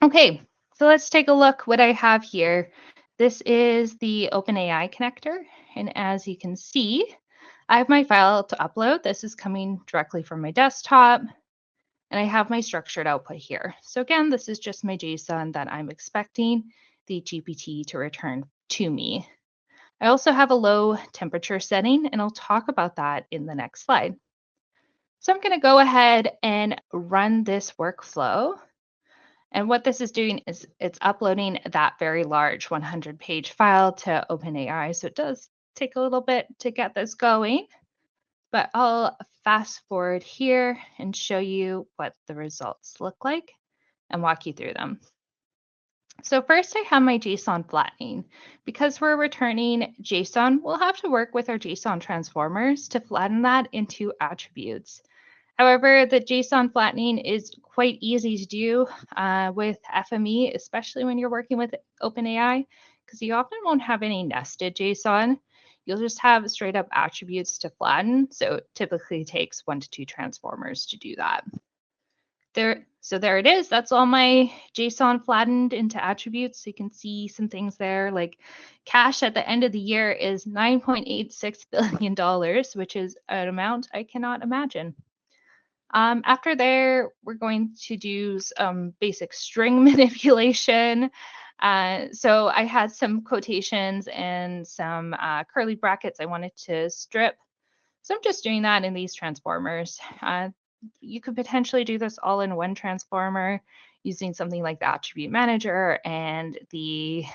Okay, so let's take a look what I have here. This is the OpenAI connector, and as you can see, I have my file to upload. This is coming directly from my desktop, and I have my structured output here. So again, this is just my JSON that I'm expecting the GPT to return to me. I also have a low temperature setting, and I'll talk about that in the next slide. So I'm going to go ahead and run this workflow. And what this is doing is it's uploading that very large 100-page file to OpenAI. So it does take a little bit to get this going, but I'll fast forward here and show you what the results look like and walk you through them. So first I have my JSON flattening. Because we're returning JSON, we'll have to work with our JSON transformers to flatten that into attributes. However, the JSON flattening is quite easy to do with FME, especially when you're working with OpenAI, because you often won't have any nested JSON. You'll just have straight up attributes to flatten. So it typically takes 1 to 2 transformers to do that. So there it is. That's all my JSON flattened into attributes. So you can see some things there like cash at the end of the year is $9.86 billion, which is an amount I cannot imagine. After there, we're going to do some basic string manipulation. So I had some quotations and some curly brackets I wanted to strip. So I'm just doing that in these transformers. You could potentially do this all in one transformer using something like the attribute manager and the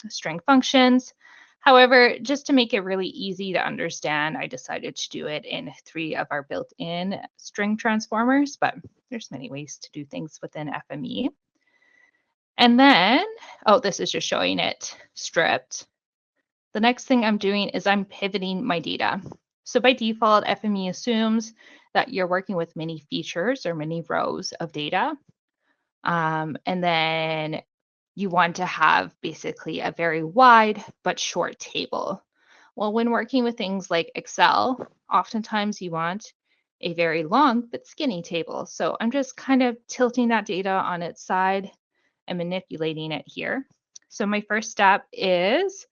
string functions. However, just to make it really easy to understand, I decided to do it in 3 of our built-in string transformers, but there's many ways to do things within FME. And then, oh, this is just showing it stripped. The next thing I'm doing is I'm pivoting my data. So by default, FME assumes that you're working with many features or many rows of data. And then you want to have basically a very wide but short table. Well, when working with things like Excel, oftentimes you want a very long but skinny table. So I'm just kind of tilting that data on its side and manipulating it here. So my first step is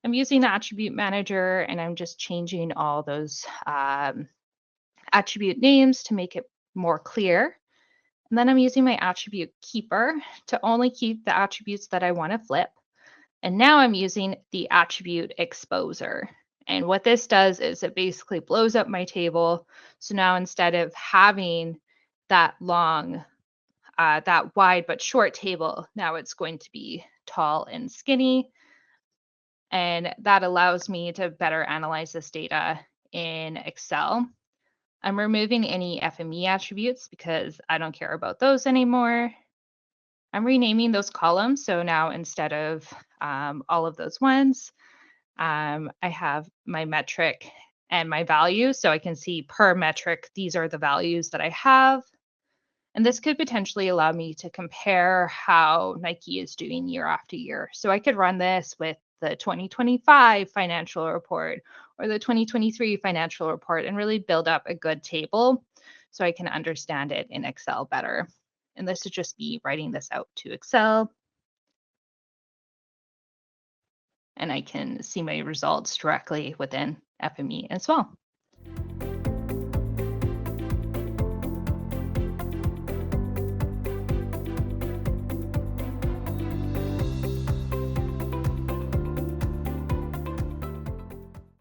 I'm using the attribute manager and I'm just changing all those attribute names to make it more clear. And then I'm using my attribute keeper to only keep the attributes that I want to flip. And now I'm using the attribute exposer. And what this does is it basically blows up my table. So now instead of having that long, that wide but short table, now it's going to be tall and skinny. And that allows me to better analyze this data in Excel. I'm removing any FME attributes because I don't care about those anymore. I'm renaming those columns. So now instead of all of those ones, I have my metric and my value. So I can see per metric, these are the values that I have. And this could potentially allow me to compare how Nike is doing year after year. So I could run this with the 2025 financial report or the 2023 financial report and really build up a good table so I can understand it in Excel better. And this would just be writing this out to Excel. And I can see my results directly within FME as well.